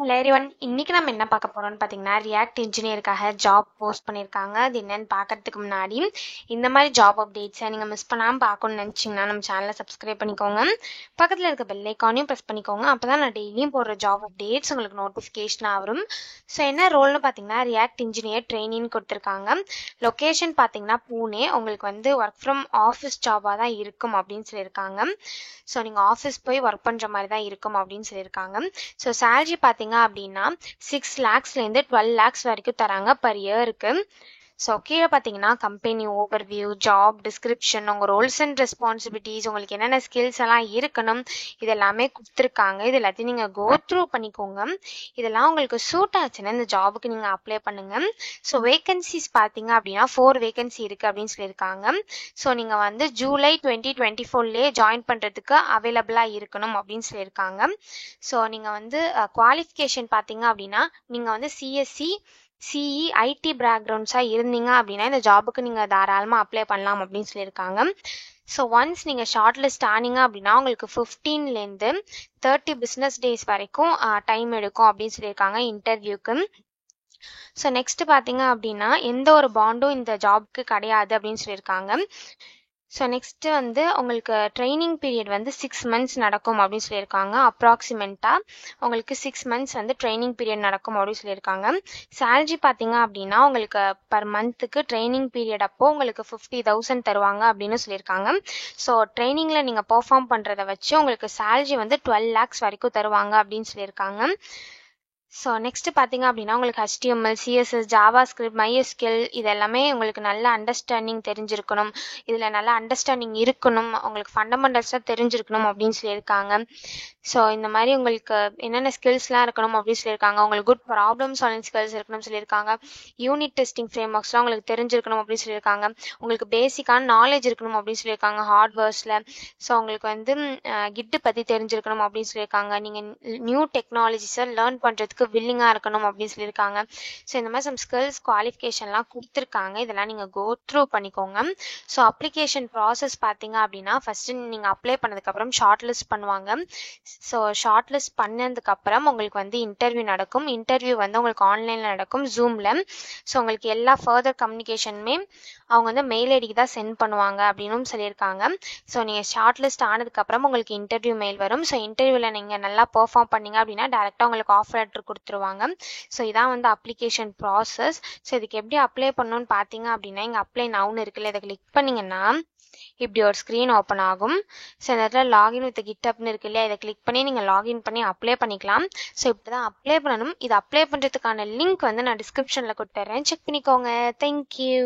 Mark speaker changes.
Speaker 1: Hello everyone, இன்னைக்கு நம்ம என்ன பார்க்க போறோம்னு பார்த்தீங்கன்னா, ரியாக்ட் இன்ஜினியருக்காக ஜாப் போஸ்ட் பண்ணியிருக்காங்க. அது என்னன்னு பார்க்கறதுக்கு முன்னாடி இந்த மாதிரி ஜாப் அப்டேட்ஸை நீங்கள் மிஸ் பண்ணாமல் பார்க்கணும்னு நினச்சிங்கன்னா நம்ம சேனலை சப்ஸ்கிரைப் பண்ணிக்கோங்க. பக்கத்தில் இருக்க பெல் ஐக்கானையும் ப்ரெஸ் பண்ணிக்கோங்க. அப்போ தான் நான் டெய்லியும் போடுற ஜாப் அப்டேட்ஸ் உங்களுக்கு நோட்டிஃபிகேஷனாக வரும். ஸோ என்ன ரோல்னு பார்த்தீங்கன்னா, ரியாக்ட் இன்ஜினியர் ட்ரெயினின்னு கொடுத்துருக்காங்க. லொக்கேஷன் பார்த்தீங்கன்னா பூனே. உங்களுக்கு வந்து ஒர்க் ஃப்ரம் ஆஃபீஸ் ஜாபாக தான் இருக்கும் அப்படின்னு சொல்லியிருக்காங்க. ஸோ நீங்கள் ஆஃபீஸ் போய் ஒர்க் பண்ணுற மாதிரி தான் இருக்கும் அப்படின்னு சொல்லியிருக்காங்க. ஸோ சேலரி பார்த்தீங்க அப்படின்னா 6 lakhsலேருந்து 12 lakhs வரைக்கும் தராங்க பர் இயருக்கு. ஸோ கீழே பார்த்தீங்கன்னா கம்பெனி ஓவர்வியூ, ஜாப் டிஸ்கிரிப்ஷன், உங்கள் ரோல்ஸ் அண்ட் ரெஸ்பான்சிபிலிட்டிஸ், உங்களுக்கு என்னென்ன ஸ்கில்ஸ் எல்லாம் இருக்கணும், இதெல்லாமே கொடுத்துருக்காங்க. இது எல்லாத்தையும் நீங்கள் கோ த்ரூ பண்ணிக்கோங்க. இதெல்லாம் உங்களுக்கு சூட் ஆச்சுன்னா இந்த ஜாபுக்கு நீங்கள் அப்ளை பண்ணுங்கள். ஸோ வேகன்சிஸ் பார்த்தீங்க அப்படின்னா 4 வேகன்சி இருக்குது அப்படின்னு சொல்லியிருக்காங்க. ஸோ நீங்கள் வந்து ஜூலை 2024லேயே ஜாயின் பண்ணுறதுக்கு அவைலபிளாக இருக்கணும் அப்படின்னு சொல்லியிருக்காங்க. ஸோ நீங்கள் வந்து குவாலிஃபிகேஷன் பார்த்தீங்க அப்படின்னா நீங்கள் வந்து சிஎஸ்சி, சிஇ, ஐடி பேக்ரவுண்ட்ஸாக இருந்தீங்க அப்படின்னா இந்த ஜாபுக்கு நீங்கள் தாராளமாக அப்ளை பண்ணலாம் அப்படின்னு சொல்லியிருக்காங்க. ஸோ ஒன்ஸ் நீங்கள் ஷார்ட் லிஸ்ட் ஆனீங்க அப்படின்னா உங்களுக்கு 15லேருந்து 30 பிஸ்னஸ் டேஸ் வரைக்கும் டைம் எடுக்கும் அப்படின்னு சொல்லியிருக்காங்க இன்டர்வியூக்கு. ஸோ நெக்ஸ்ட் பார்த்தீங்க அப்படின்னா எந்த ஒரு பாண்டும் இந்த ஜாப்க்கு கிடையாது அப்படின்னு சொல்லியிருக்காங்க. ஸோ நெக்ஸ்ட்டு வந்து உங்களுக்கு ட்ரைனிங் பீரியட் வந்து 6 months நடக்கும் அப்படின்னு சொல்லியிருக்காங்க. அப்ராக்சிமேட்டாக உங்களுக்கு 6 months வந்து ட்ரைனிங் பீரியட் நடக்கும் அப்படின்னு சொல்லியிருக்காங்க. சேலரி பார்த்தீங்க அப்படின்னா உங்களுக்கு பர் மந்த்துக்கு ட்ரைனிங் பீரியட் அப்போது உங்களுக்கு 50,000 தருவாங்க அப்படின்னு சொல்லியிருக்காங்க. ஸோ ட்ரைனிங்கில் நீங்கள் பெர்ஃபார்ம் பண்ணுறதை வச்சு உங்களுக்கு சேலரி வந்து 12 lakhs வரைக்கும் தருவாங்க அப்படின்னு சொல்லியிருக்காங்க. ஸோ நெக்ஸ்ட்டு பார்த்தீங்க அப்படின்னா உங்களுக்கு HTML, CSS, Java script, MySQL இது எல்லாமே உங்களுக்கு நல்ல அண்டர்ஸ்டாண்டிங் தெரிஞ்சிருக்கணும். இதில் நல்ல அண்டர்ஸ்டாண்டிங் இருக்கணும், உங்களுக்கு ஃபண்டமெண்டல்ஸாக தெரிஞ்சிருக்கணும் அப்படின்னு சொல்லியிருக்காங்க. ஸோ இந்த மாதிரி உங்களுக்கு என்னென்ன ஸ்கில்ஸ்லாம் இருக்கணும் அப்படின்னு சொல்லியிருக்காங்க. உங்களுக்கு குட் ப்ராப்ளம் சால்விங் ஸ்கில்ஸ் இருக்கணும்னு சொல்லியிருக்காங்க. யூனிட் டெஸ்டிங் ஃப்ரேம் ஒர்க்ஸ்லாம் உங்களுக்கு தெரிஞ்சிருக்கணும் அப்படின்னு சொல்லியிருக்காங்க. உங்களுக்கு பேசிக்கான நாலேஜ் இருக்கணும் அப்படின்னு சொல்லியிருக்காங்க ஹார்ட்வேர்ஸில். ஸோ உங்களுக்கு வந்து கிட்டு பற்றி தெரிஞ்சிருக்கணும் அப்படின்னு சொல்லியிருக்காங்க. நீங்கள் நியூ டெக்னாலஜிஸை லேர்ன் பண்ணுறதுக்கு வில்லிங்காக இருக்கணும் அப்படின்னு சொல்லியிருக்காங்க. ஸோ இந்த மாதிரி சம் ஸ்கில்ஸ் குவாலிஃபிகேஷன்லாம் கொடுத்துருக்காங்க. இதெல்லாம் நீங்கள் கோ த்ரூ பண்ணிக்கோங்க. ஸோ அப்ளிகேஷன் ப்ராசஸ் பார்த்தீங்க அப்படின்னா ஃபஸ்ட்டு நீங்கள் அப்ளை பண்ணதுக்கப்புறம் ஷார்ட் லிஸ்ட் பண்ணுவாங்க. ஸோ ஷார்ட் லிஸ்ட் பண்ணதுக்கப்புறம் உங்களுக்கு வந்து இன்டர்வியூ நடக்கும். இன்டர்வியூ வந்து உங்களுக்கு ஆன்லைனில் நடக்கும் ஜூமில். ஸோ உங்களுக்கு எல்லா ஃபர்தர் கம்யூனிகேஷனுமே அவங்க வந்து மெயில் ஐடிக்கு தான் சென்ட் பண்ணுவாங்க அப்படின்னும் சொல்லியிருக்காங்க. ஸோ நீங்கள் ஷார்ட் லிஸ்ட் ஆனதுக்கப்புறம் உங்களுக்கு இன்டர்வியூ மெயில் வரும். ஸோ இன்டர்வியூவில் நீங்கள் நல்லா பெர்ஃபார்ம் பண்ணீங்க அப்படின்னா டேரெக்டாக உங்களுக்கு ஆஃபர் லெட்டர் கொடுத்துருவாங்க. ஸோ இதான் வந்து அப்ளிகேஷன் ப்ராசஸ். ஸோ இதுக்கு எப்படி அப்ளை பண்ணணும்னு பார்த்தீங்க அப்படின்னா இங்கே அப்ளை நவுன்னு இருக்குல்ல, இதை கிளிக் பண்ணிங்கன்னா இப்படி ஒரு ஸ்க்ரீன் ஓப்பன் ஆகும். ஸோ இந்த இடத்துல லாகின் வித் கிட்டப்னு இருக்கு இல்லையா, இதை கிளிக் பண்ணி நீங்கள் லாகின் பண்ணி அப்ளை பண்ணிக்கலாம். ஸோ இப்படி தான் அப்ளை பண்ணணும். இது அப்ளை பண்ணுறதுக்கான லிங்க் வந்து நான் டிஸ்கிரிப்ஷனில் கொடுத்துட்றேன், செக் பண்ணிக்கோங்க. தேங்க்யூ.